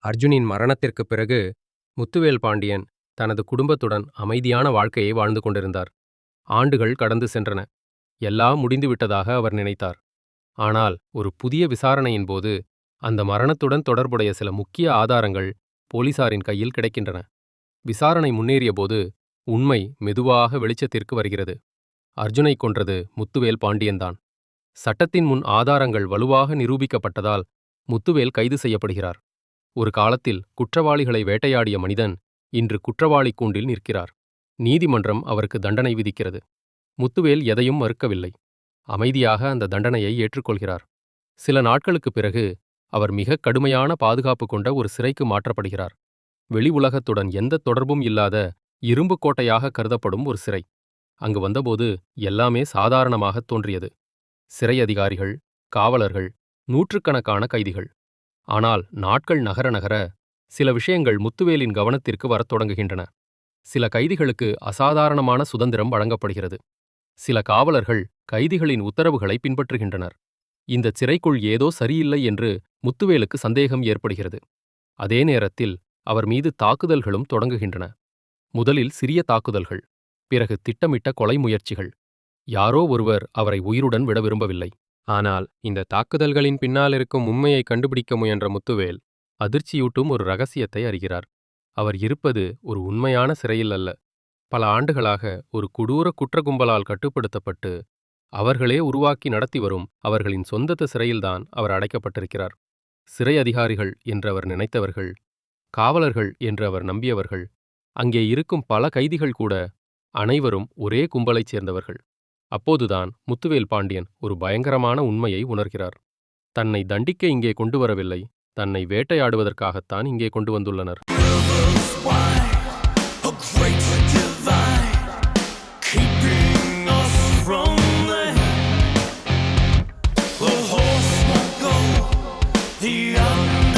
அர்ஜுனின் மரணத்திற்குப் பிறகு முத்துவேல் பாண்டியன் தனது குடும்பத்துடன் அமைதியான வாழ்க்கையை வாழ்ந்து கொண்டிருந்தார். ஆண்டுகள் கடந்து சென்றன. எல்லாம் முடிந்துவிட்டதாக அவர் நினைத்தார். ஆனால் ஒரு புதிய விசாரணையின் போது அந்த மரணத்துடன் தொடர்புடைய சில முக்கிய ஆதாரங்கள் போலீசாரின் கையில் கிடைக்கின்றன. விசாரணை முன்னேறியபோது உண்மை மெதுவாக வெளிச்சத்திற்கு வருகிறது. அர்ஜுனை கொன்றது முத்துவேல் பாண்டியன்தான். சட்டத்தின் முன் ஆதாரங்கள் வலுவாக நிரூபிக்கப்பட்டதால் முத்துவேல் கைது செய்யப்படுகிறார். ஒரு காலத்தில் குற்றவாளிகளை வேட்டையாடிய மனிதன் இன்று குற்றவாளி கூண்டில் நிற்கிறார். நீதிமன்றம் அவருக்கு தண்டனை விதிக்கிறது. முத்துவேல் எதையும் மறுக்கவில்லை. அமைதியாக அந்த தண்டனையை ஏற்றுக்கொள்கிறார். சில நாட்களுக்குப் பிறகு அவர் மிக கடுமையான பாதுகாப்பு கொண்ட ஒரு சிறைக்கு மாற்றப்படுகிறார். வெளி உலகத்துடன் எந்த தொடர்பும் இல்லாத இரும்பு கோட்டையாக கருதப்படும் ஒரு சிறை. அங்கு வந்தபோது எல்லாமே சாதாரணமாக தோன்றியது. சிறை அதிகாரிகள், காவலர்கள், நூற்றுக்கணக்கான கைதிகள். ஆனால் நாட்கள் நகர நகர சில விஷயங்கள் முத்துவேலின் கவனத்திற்கு வரத் தொடங்குகின்றன. சில கைதிகளுக்கு அசாதாரணமான சுதந்திரம் வழங்கப்படுகிறது. சில காவலர்கள் கைதிகளின் உத்தரவுகளை பின்பற்றுகின்றனர். இந்த சிறைக்குள் ஏதோ சரியில்லை என்று முத்துவேலுக்கு சந்தேகம் ஏற்படுகிறது. அதே நேரத்தில் அவர் மீது தாக்குதல்களும் தொடங்குகின்றன. முதலில் சிறிய தாக்குதல்கள், பிறகு திட்டமிட்ட கொலை முயற்சிகள். யாரோ ஒருவர் அவரை உயிருடன் விட விரும்பவில்லை. ஆனால் இந்த தாக்குதல்களின் பின்னால் இருக்கும் உண்மையை கண்டுபிடிக்க முயன்ற முத்துவேல் அதிர்ச்சியூட்டும் ஒரு ரகசியத்தை அறிகிறார். அவர் இருப்பது ஒரு உண்மையான சிறையில் அல்ல. பல ஆண்டுகளாக ஒரு கொடூர குற்ற கும்பலால் கட்டுப்படுத்தப்பட்டு அவர்களே உருவாக்கி நடத்தி வரும் அவர்களின் சொந்தத்து சிறையில்தான் அவர் அடைக்கப்பட்டிருக்கிறார். சிறை அதிகாரிகள் என்று அவர் நினைத்தவர்கள், காவலர்கள் என்று அவர் நம்பியவர்கள், அங்கே இருக்கும் பல கைதிகள் கூட அனைவரும் ஒரே கும்பலைச் சேர்ந்தவர்கள். அப்போதுதான் முத்துவேல் பாண்டியன் ஒரு பயங்கரமான உண்மையை உணர்கிறார். தன்னை தண்டிக்க இங்கே கொண்டு வரவில்லை, தன்னை வேட்டையாடுவதற்காகத்தான் இங்கே கொண்டு வந்துள்ளனர். The